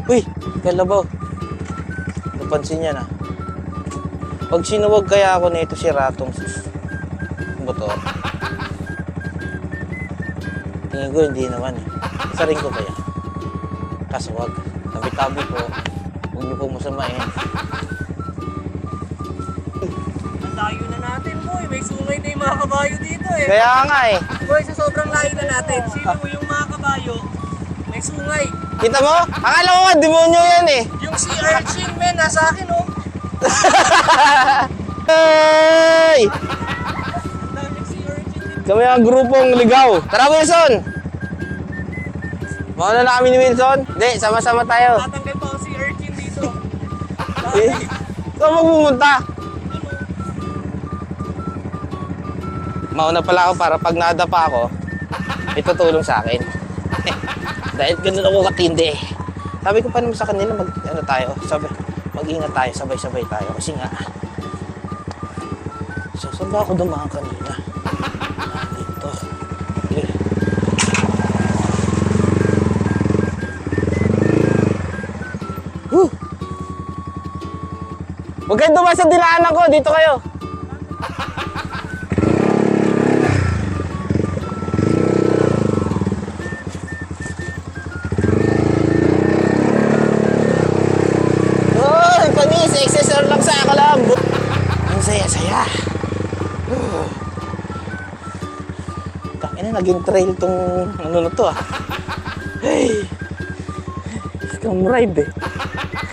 Uy, Kalabaw. Napansin niya na. Pag sinuwag kaya ako nito si Ratong motor, tingin ko hindi naman eh. Isa rin ko kaya. Kaso wag. Tabi-tabi po. Huwag niyo po masamain. Ang layo na natin, boy. May sungay na yung mga kabayo dito eh. Kaya nga eh. Boy, sa sobrang layo na natin, sino yung mga kabayo? May sungay. Kita mo? Akala ko nga demonyo yan eh. Yung si Urchin, men, nasa akin, oh. Hey! Dami si Urchin dito. Kami ang grupong ligaw. Tara Wilson! Mauna na kami ni Wilson. Hindi, sama-sama tayo. Tatanggal pa ako si Urchin dito. Eh, saan mo pumunta? Mauna pala ako para pag nadapa ako, itutulong sa akin. Dahil ganun ako katindi. Sabi ko pa naman sa kanila mag-ingat tayo, sabay-sabay tayo. Kasi nga, so saan ba ako dumaan kanina? Dito. Okay. Huwag kayong dumaan sa dinaanan ko, dito kayo. XSR lang sa Kalambo. Ang saya-saya. Takina, naging trail tong ano na to ah. Hey! Scam ride eh.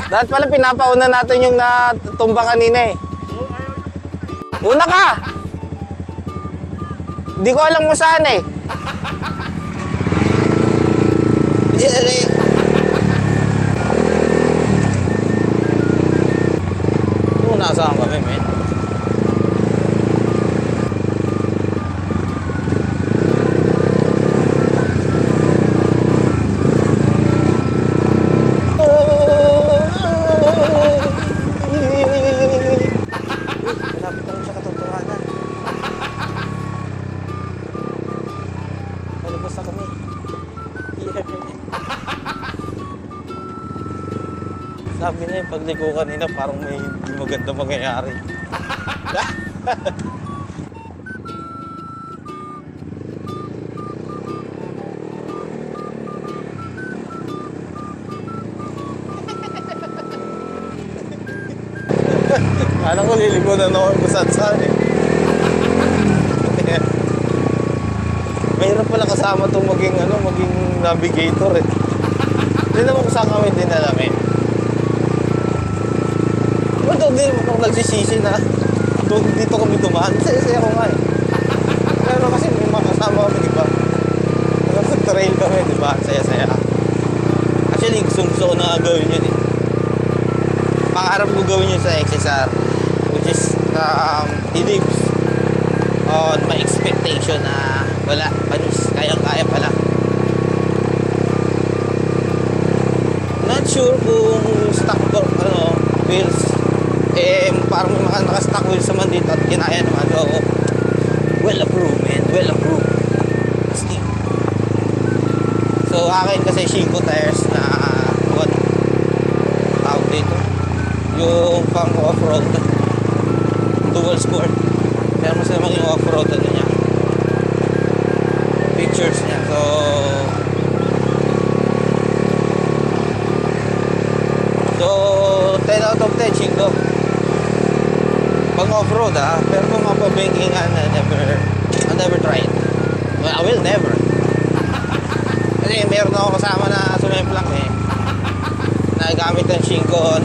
Dapat pala pinapauna natin yung natumba kanina eh. Una ka! Hindi ko alam mo saan eh. Nasaan kami, men? Malapit lang sa katotohanan. Malabas na kami. Sabi na yung pagliko kanina parang may hindi maganda mangyayari. Alam ko liligo na ako yung masansan eh. Mahirap pala kasama itong maging navigator eh. Hindi naman kung saan kami din alam eh. Doon din ako nagsisisi na doon dito kami dumaan. Saya-saya ko nga eh. Pero kasi may mga kasama kami, di ba? Nag-trail kami, di ba? Saya-saya. Actually, gusto ko na gawin yun eh. Pangarap ko gawin yun sa XSR. Which is, it lives on my expectation na wala, panis, kayang-kaya pala. Not sure kung stock wheels parang may mga naka-stock wheels naman dito at kinaya naman. So, well approved, man. Well approved. Asti. So, akin kasi Shinko tires na tawag dito. Yung pang off-road. Dual sport. Pero mas naman yung off-road niya. Pictures niya. So, 10 out of 10 Shinko. Pag off-road pero kung mapabankingan, I never tried. Well, I will never. Kasi meron ako kasama na sumemplang nagamit ng Shinko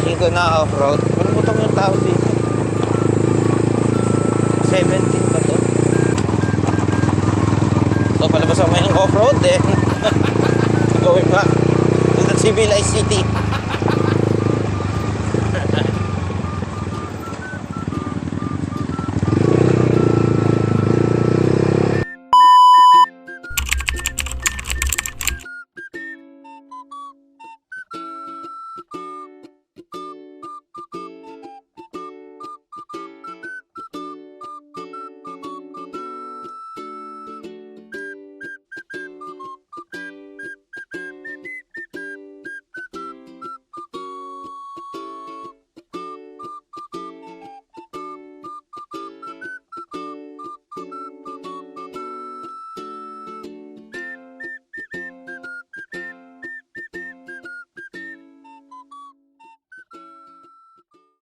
Shinko na off-road. Ano mo itong yung tawag dito? 17 ba to? So palabas ako may off-road going back to the civilized city.